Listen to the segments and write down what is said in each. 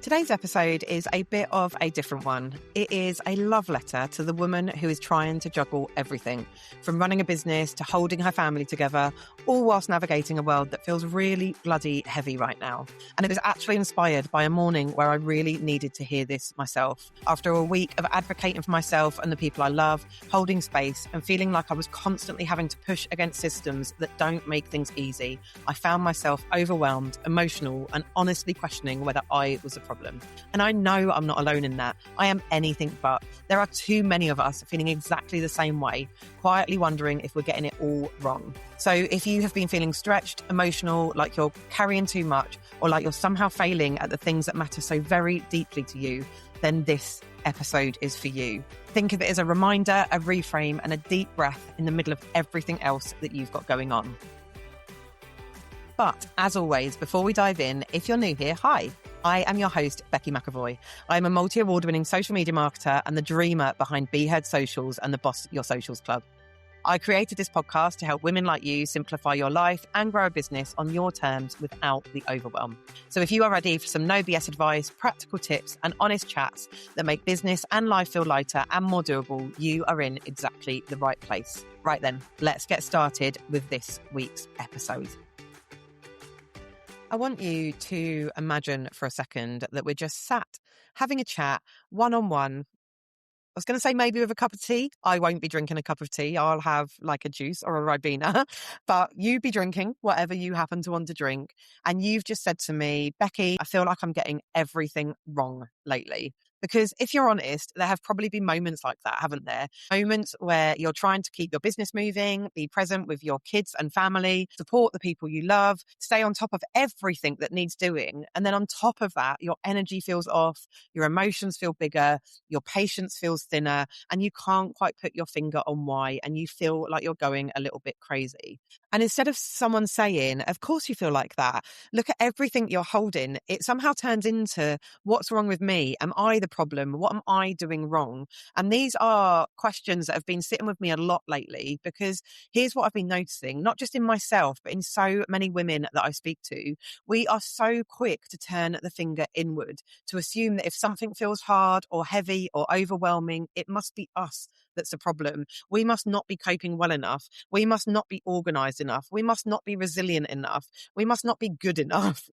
Today's episode is a bit of a different one. It is a love letter to the woman who is trying to juggle everything, from running a business to holding her family together, all whilst navigating a world that feels really bloody heavy right now. And it was actually inspired by a morning where I really needed to hear this myself. After a week of advocating for myself and the people I love, holding space and feeling like I was constantly having to push against systems that don't make things easy, I found myself overwhelmed, emotional, and honestly questioning whether I was a problem. And I know I'm not alone in that. I am anything but. There are too many of us feeling exactly the same way, quietly wondering if we're getting it all wrong. So if you have been feeling stretched, emotional, like you're carrying too much, or like you're somehow failing at the things that matter so very deeply to you, then this episode is for you. Think of it as a reminder, a reframe, and a deep breath in the middle of everything else that you've got going on. But as always, before we dive in, if you're new here, hi. I am your host, Becky McAvoy. I'm a multi-award-winning social media marketer and the dreamer behind Be Heard Socials and the Boss Your Socials Club. I created this podcast to help women like you simplify your life and grow a business on your terms without the overwhelm. So if you are ready for some no BS advice, practical tips, and honest chats that make business and life feel lighter and more doable, you are in exactly the right place. Right then, let's get started with this week's episode. I want you to imagine for a second that we're just sat having a chat one-on-one. I was going to say maybe with a cup of tea. I won't be drinking a cup of tea. I'll have like a juice or a Ribena. But you be drinking whatever you happen to want to drink. And you've just said to me, Becky, I feel like I'm getting everything wrong lately. Because if you're honest, there have probably been moments like that, haven't there? Moments where you're trying to keep your business moving, be present with your kids and family, support the people you love, stay on top of everything that needs doing. And then on top of that, your energy feels off, your emotions feel bigger, your patience feels thinner, and you can't quite put your finger on why, and you feel like you're going a little bit crazy. And instead of someone saying, of course you feel like that, look at everything you're holding, it somehow turns into, what's wrong with me? Am I the problem? What am I doing wrong? And these are questions that have been sitting with me a lot lately, because here's what I've been noticing, not just in myself, but in so many women that I speak to. We are so quick to turn the finger inward, to assume that if something feels hard or heavy or overwhelming, it must be us that's the problem. We must not be coping well enough. We must not be organized enough. We must not be resilient enough. We must not be good enough.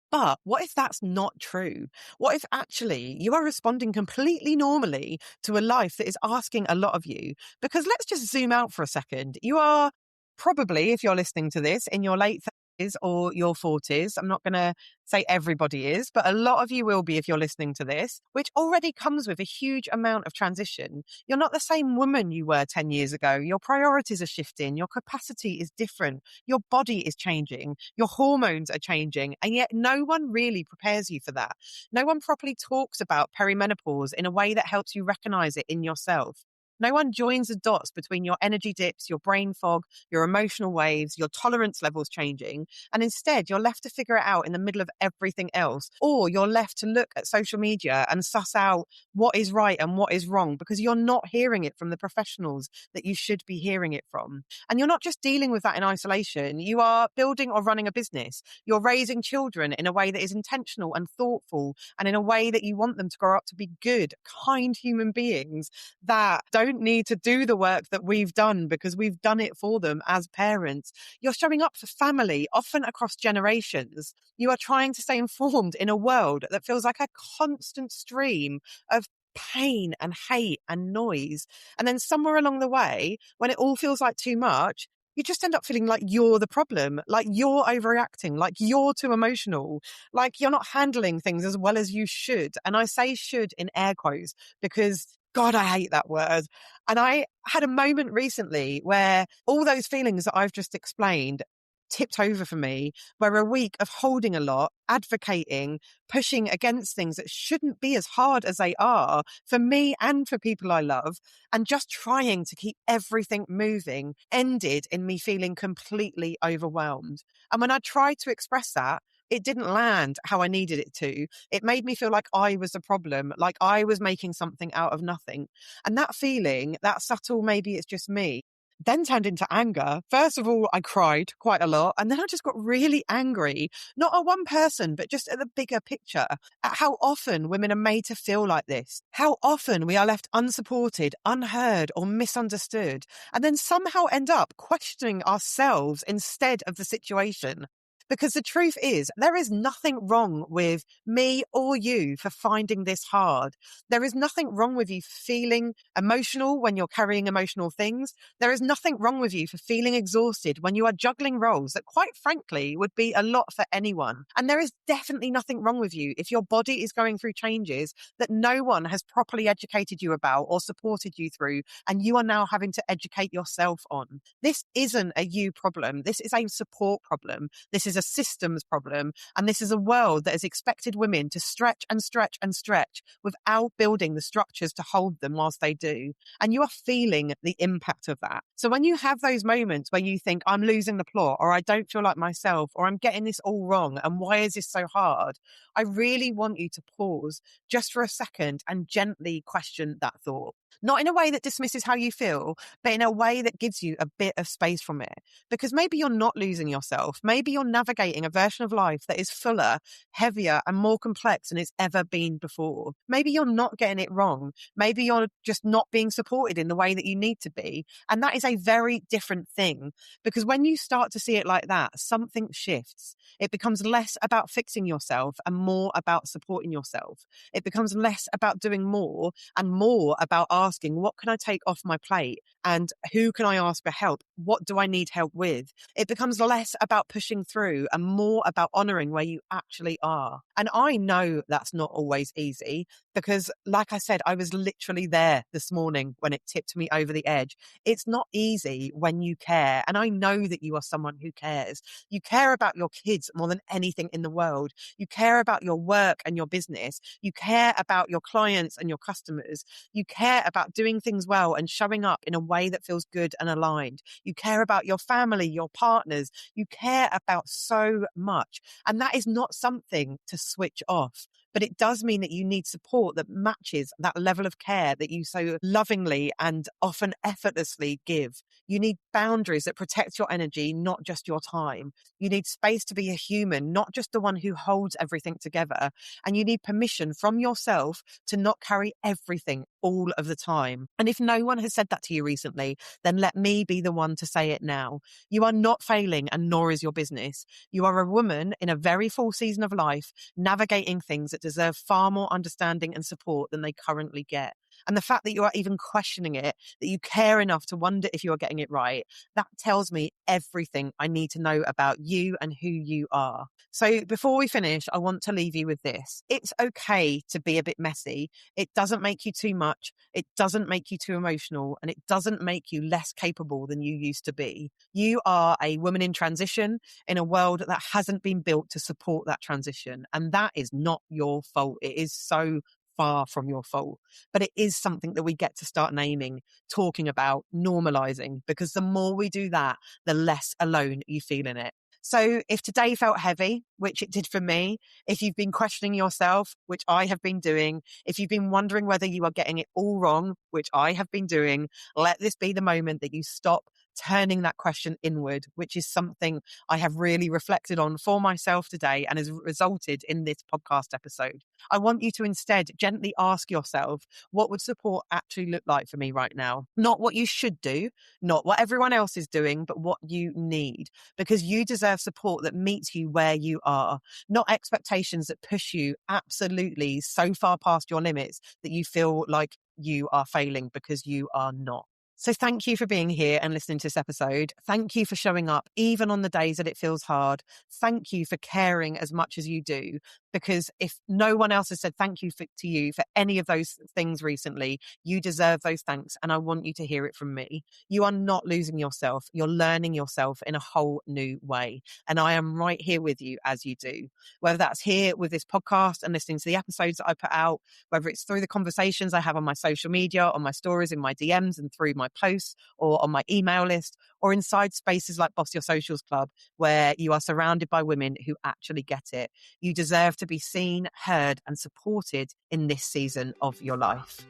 But what if that's not true? What if actually you are responding completely normally to a life that is asking a lot of you? Because let's just zoom out for a second. You are probably, if you're listening to this, in your late 30s or your 40s. I'm not going to say everybody is, but a lot of you will be if you're listening to this, which already comes with a huge amount of transition. You're not the same woman you were 10 years ago. Your priorities are shifting. Your capacity is different. Your body is changing. Your hormones are changing. And yet no one really prepares you for that. No one properly talks about perimenopause in a way that helps you recognize it in yourself. No one joins the dots between your energy dips, your brain fog, your emotional waves, your tolerance levels changing. And instead, you're left to figure it out in the middle of everything else. Or you're left to look at social media and suss out what is right and what is wrong, because you're not hearing it from the professionals that you should be hearing it from. And you're not just dealing with that in isolation. You are building or running a business. You're raising children in a way that is intentional and thoughtful, and in a way that you want them to grow up to be good, kind human beings that don't need to do the work that we've done because we've done it for them as parents. You're showing up for family, often across generations. You are trying to stay informed in a world that feels like a constant stream of pain and hate and noise. And then somewhere along the way, when it all feels like too much, you just end up feeling like you're the problem, like you're overreacting, like you're too emotional, like you're not handling things as well as you should. And I say should in air quotes because God, I hate that word. And I had a moment recently where all those feelings that I've just explained tipped over for me, where a week of holding a lot, advocating, pushing against things that shouldn't be as hard as they are for me and for people I love, and just trying to keep everything moving ended in me feeling completely overwhelmed. And when I tried to express that, it didn't land how I needed it to. It made me feel like I was the problem, like I was making something out of nothing. And that feeling, that subtle, maybe it's just me, then turned into anger. First of all, I cried quite a lot, and then I just got really angry, not at one person, but just at the bigger picture, at how often women are made to feel like this, how often we are left unsupported, unheard, or misunderstood, and then somehow end up questioning ourselves instead of the situation. Because the truth is, there is nothing wrong with me or you for finding this hard. There is nothing wrong with you feeling emotional when you're carrying emotional things. There is nothing wrong with you for feeling exhausted when you are juggling roles that, quite frankly, would be a lot for anyone. And there is definitely nothing wrong with you if your body is going through changes that no one has properly educated you about or supported you through, and you are now having to educate yourself on. This isn't a you problem. This is a support problem. This is a systems problem. And this is a world that has expected women to stretch and stretch and stretch without building the structures to hold them whilst they do. And you are feeling the impact of that. So when you have those moments where you think, I'm losing the plot, or I don't feel like myself, or I'm getting this all wrong, and why is this so hard? I really want you to pause just for a second and gently question that thought. Not in a way that dismisses how you feel, but in a way that gives you a bit of space from it. Because maybe you're not losing yourself. Maybe you're navigating a version of life that is fuller, heavier, and more complex than it's ever been before. Maybe you're not getting it wrong. Maybe you're just not being supported in the way that you need to be. And that is a very different thing. Because when you start to see it like that, something shifts. It becomes less about fixing yourself and more about supporting yourself. It becomes less about doing more and more about asking, what can I take off my plate? And who can I ask for help? What do I need help with? It becomes less about pushing through and more about honoring where you actually are. And I know that's not always easy because, like I said, I was literally there this morning when it tipped me over the edge. It's not easy when you care. And I know that you are someone who cares. You care about your kids more than anything in the world. You care about your work and your business. You care about your clients and your customers. You care about doing things well and showing up in a way that feels good and aligned. You care about your family, your partners. You care about so much. And that is not something to switch off. But it does mean that you need support that matches that level of care that you so lovingly and often effortlessly give. You need boundaries that protect your energy, not just your time. You need space to be a human, not just the one who holds everything together. And you need permission from yourself to not carry everything all of the time. And if no one has said that to you recently, then let me be the one to say it now. You are not failing, and nor is your business. You are a woman in a very full season of life, navigating things that deserve far more understanding and support than they currently get. And the fact that you are even questioning it, that you care enough to wonder if you are getting it right, that tells me everything I need to know about you and who you are. So before we finish, I want to leave you with this. It's okay to be a bit messy. It doesn't make you too much. It doesn't make you too emotional, and it doesn't make you less capable than you used to be. You are a woman in transition in a world that hasn't been built to support that transition. And that is not your fault. It is so far from your fault, but it is something that we get to start naming, talking about, normalizing, because the more we do that, the less alone you feel in it. So if today felt heavy, which it did for me, if you've been questioning yourself, which I have been doing, if you've been wondering whether you are getting it all wrong, which I have been doing, let this be the moment that you stop turning that question inward, which is something I have really reflected on for myself today and has resulted in this podcast episode. I want you to instead gently ask yourself, what would support actually look like for me right now? Not what you should do, not what everyone else is doing, but what you need, because you deserve support that meets you where you are, not expectations that push you absolutely so far past your limits that you feel like you are failing, because you are not. So thank you for being here and listening to this episode. Thank you for showing up even on the days that it feels hard. Thank you for caring as much as you do, because if no one else has said thank you to you for any of those things recently, you deserve those thanks, and I want you to hear it from me. You are not losing yourself. You're learning yourself in a whole new way, and I am right here with you as you do. Whether that's here with this podcast and listening to the episodes that I put out, whether it's through the conversations I have on my social media, on my stories, in my DMs, and through my posts, or on my email list, or inside spaces like Boss Your Socials Club, where you are surrounded by women who actually get it. You deserve to be seen, heard, and supported in this season of your life.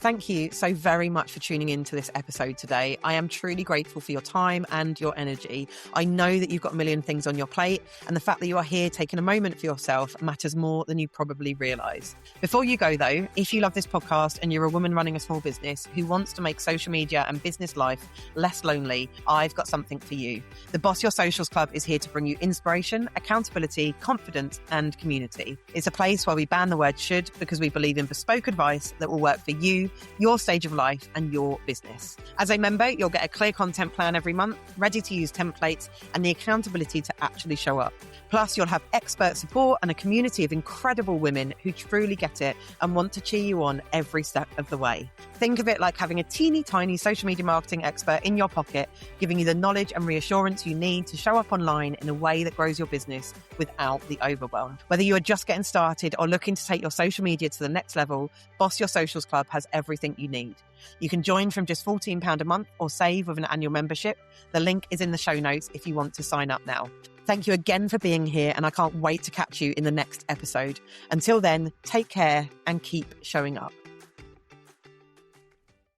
Thank you so very much for tuning into this episode today. I am truly grateful for your time and your energy. I know that you've got a million things on your plate, and the fact that you are here taking a moment for yourself matters more than you probably realise. Before you go though, if you love this podcast and you're a woman running a small business who wants to make social media and business life less lonely, I've got something for you. The Boss Your Socials Club is here to bring you inspiration, accountability, confidence and community. It's a place where we ban the word should because we believe in bespoke advice that will work for you, your stage of life and your business. As a member, you'll get a clear content plan every month, ready to use templates and the accountability to actually show up. Plus, you'll have expert support and a community of incredible women who truly get it and want to cheer you on every step of the way. Think of it like having a teeny tiny social media marketing expert in your pocket, giving you the knowledge and reassurance you need to show up online in a way that grows your business without the overwhelm. Whether you are just getting started or looking to take your social media to the next level, Boss Your Socials Club has everything you need. You can join from just £14 a month or save with an annual membership. The link is in the show notes if you want to sign up now. Thank you again for being here, and I can't wait to catch you in the next episode. Until then, take care and keep showing up.